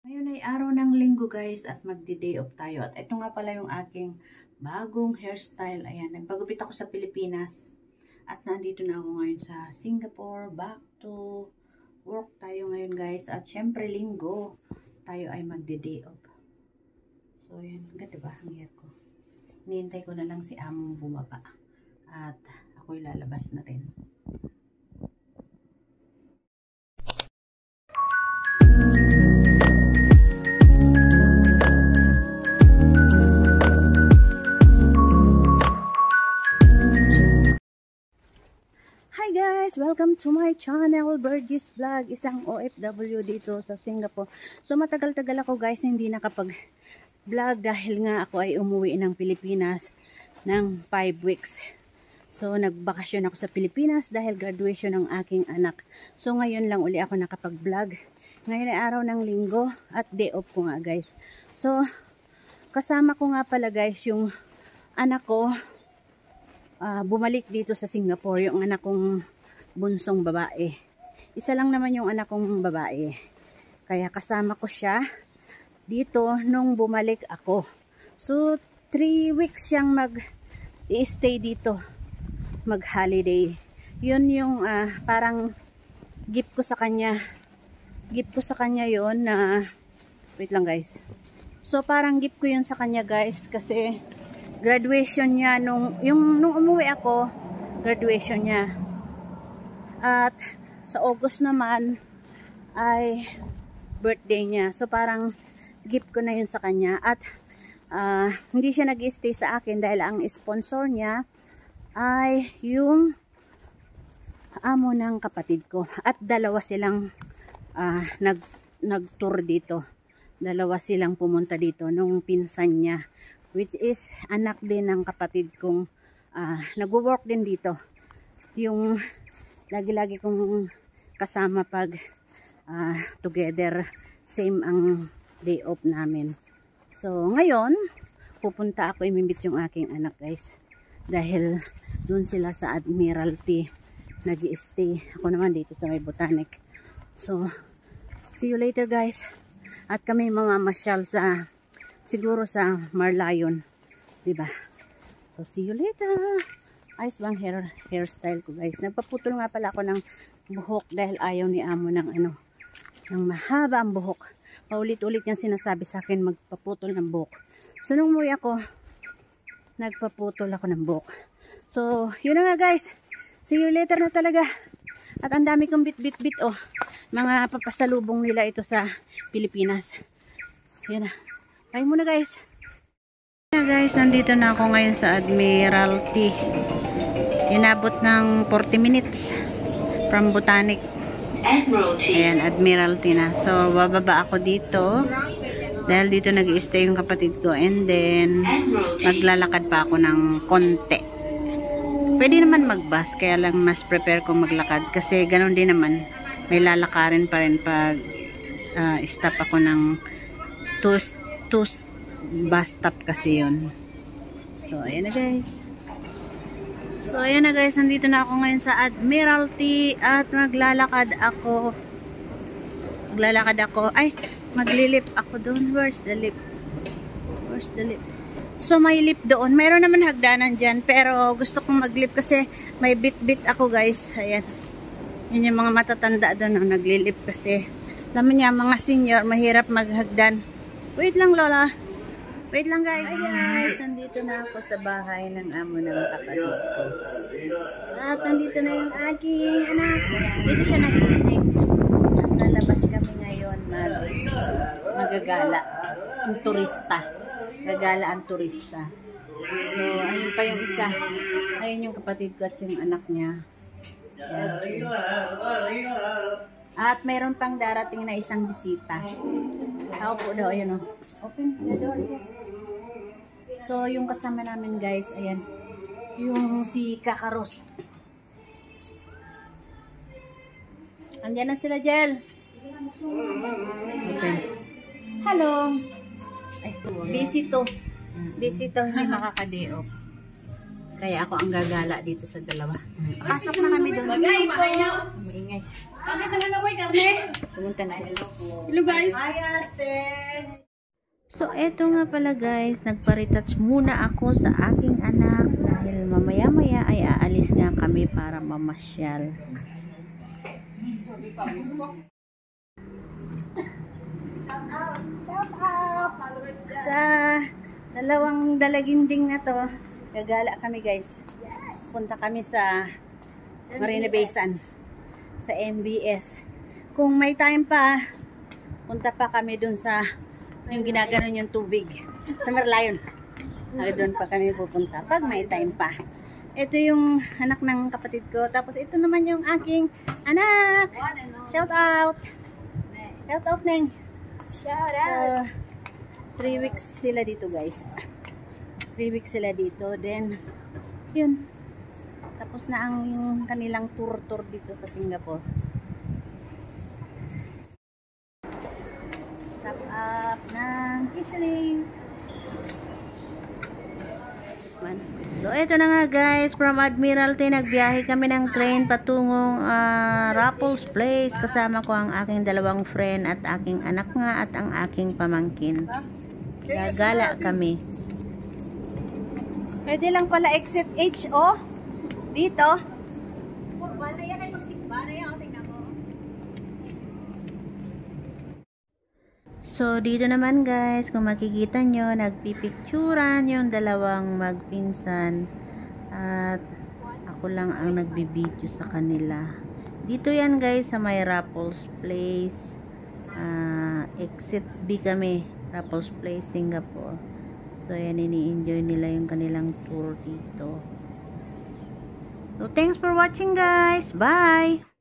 Ngayon ay araw ng linggo guys at magdi-day off tayo. At ito nga pala yung aking bagong hairstyle. Ayan, nagpagupit ako sa Pilipinas. At nandito na ako ngayon sa Singapore. Back to work tayo ngayon guys. At syempre linggo tayo ay magdi-day off. So ayan, ganda ba ang hair ko? Hinihintay ko na lang si among bumaba. At ako'y lalabas na rin. Welcome to my channel, Burgess Vlog, isang OFW dito sa Singapore. So matagal-tagal ako guys hindi nakapag-vlog dahil nga ako ay umuwi ng Pilipinas ng 5 weeks. So nagbakasyon ako sa Pilipinas dahil graduation ng aking anak. So ngayon lang uli ako nakapag-vlog. Ngayon ay araw ng linggo at day off ko nga guys. So kasama ko nga pala guys yung anak ko, bumalik dito sa Singapore, yung anak kong bunsong babae. Isa lang naman yung anak kong babae. Kaya kasama ko siya dito nung bumalik ako. So 3 weeks siyang mag-i-stay dito, mag-holiday. Yun yung parang gift ko sa kanya. Gift ko sa kanya yun na wait lang guys. So parang gift ko yun sa kanya guys kasi graduation niya nung umuwi ako, graduation niya. At sa August naman ay birthday niya. So parang gift ko na yun sa kanya. At hindi siya nag-stay sa akin dahil ang sponsor niya ay yung amo ng kapatid ko. At dalawa silang nag-tour dito. Dalawa silang pumunta dito nung pinsan niya. Which is anak din ng kapatid kong nag-work din dito. Yung lagi-lagi kong kasama pag together, same ang day off namin. So ngayon pupunta ako, imimit yung aking anak guys dahil dun sila sa Admiralty nag-i-stay. Ako naman dito sa may Botanic. So see you later guys. At kami mga masyal sa siguro sa Marlayon, diba? So see you later. Ayos bang hairstyle ko guys. Nagpaputol nga pala ako ng buhok dahil ayaw ni amo ng ng mahaba ang buhok. Paulit-ulit niyang sinasabi sa akin magpaputol ng buhok. So nung umuwi ako, nagpaputol ako ng buhok. So yun na nga guys. See you later na talaga. At ang dami kong bit oh. Mga papasalubong nila ito sa Pilipinas. Yun na. Bye muna guys. Guys, nandito na ako ngayon sa Admiralty. Inabot ng 40 minutes from Botanic. Ayan, Admiralty na. So, bababa ako dito dahil dito nag-i-stay yung kapatid ko and then maglalakad pa ako ng konti. Pwede naman mag-bus, kaya lang mas prepare ko maglakad kasi ganun din naman, may lalakarin pa rin pag stop ako ng two bus stop kasi yun. So ayan na guys. So ayan na guys, nandito na ako ngayon sa Admiralty at maglalakad ako. Ay, maglilip ako doon. Where's the lip? So may lip doon. Mayroon naman hagdanan dyan, pero gusto kong maglip kasi may bit ako guys. Ayan. Yan yung mga matatanda doon ang naglilip kasi alam niya mga senior mahirap maghagdan. Wait lang Lola. Wait lang guys. Hi guys, nandito na ako sa bahay ng amo ng kapatid ko. At nandito na yung aking anak. Dito siya nag-stay. At lalabas kami ngayon magagala. Ang turista. Gagala ang turista. So, ayun pa yung isa. Ayun yung kapatid ko at yung anak niya. Ayan. At mayroon pang darating na isang bisita. Tao po daw, ayun o. Open the door. So, yung kasama namin guys, ayan. Yung si Kakaros. Andiyan na sila, Jel. Okay. Hello. Ay, busy to. Hindi makaka-day off. Kaya ako ang gagala dito sa dalawa. Pasok na kami doon. Maingay. Bakit talaga boy, karne? Pumunta na. Hello guys! Hi, ate! So, eto nga pala guys, nagpa-retouch muna ako sa aking anak dahil mamaya-maya ay aalis nga kami para mamasyal. Shout out! Sa dalawang dalaginding na to, gagala kami guys. Punta kami sa Marina Bay Sands, sa MBS. Kung may time pa, punta pa kami dun sa yung ginaganon yung tubig sa Merlion. Doon pa kami pupunta pag may time pa. Ito yung anak ng kapatid ko. Tapos ito naman yung aking anak. Shout out! Shout out, Neng! Shout out! 3 weeks sila dito guys. 3 weeks sila dito. Then, yun. Tapos na ang yung kanilang tour dito sa Singapore. Top up ng Kisling. So, ito na nga guys. From Admiralty, nagbiyahe kami ng train patungong Raffles Place. Kasama ko ang aking dalawang friend at aking anak nga at ang aking pamangkin. Gagala kami. Pwede lang pala exit HO. Dito. Wala yan ay magsigbara yan. Tingnan mo. So, dito naman guys, kung makikita nyo, nagpipicturan yung dalawang magpinsan. At ako lang ang nagbibideo sa kanila. Dito yan guys, sa may Raffles Place. Exit B kami. Raffles Place, Singapore. So, yan, ini-enjoy nila yung kanilang tour dito. So, thanks for watching guys. Bye!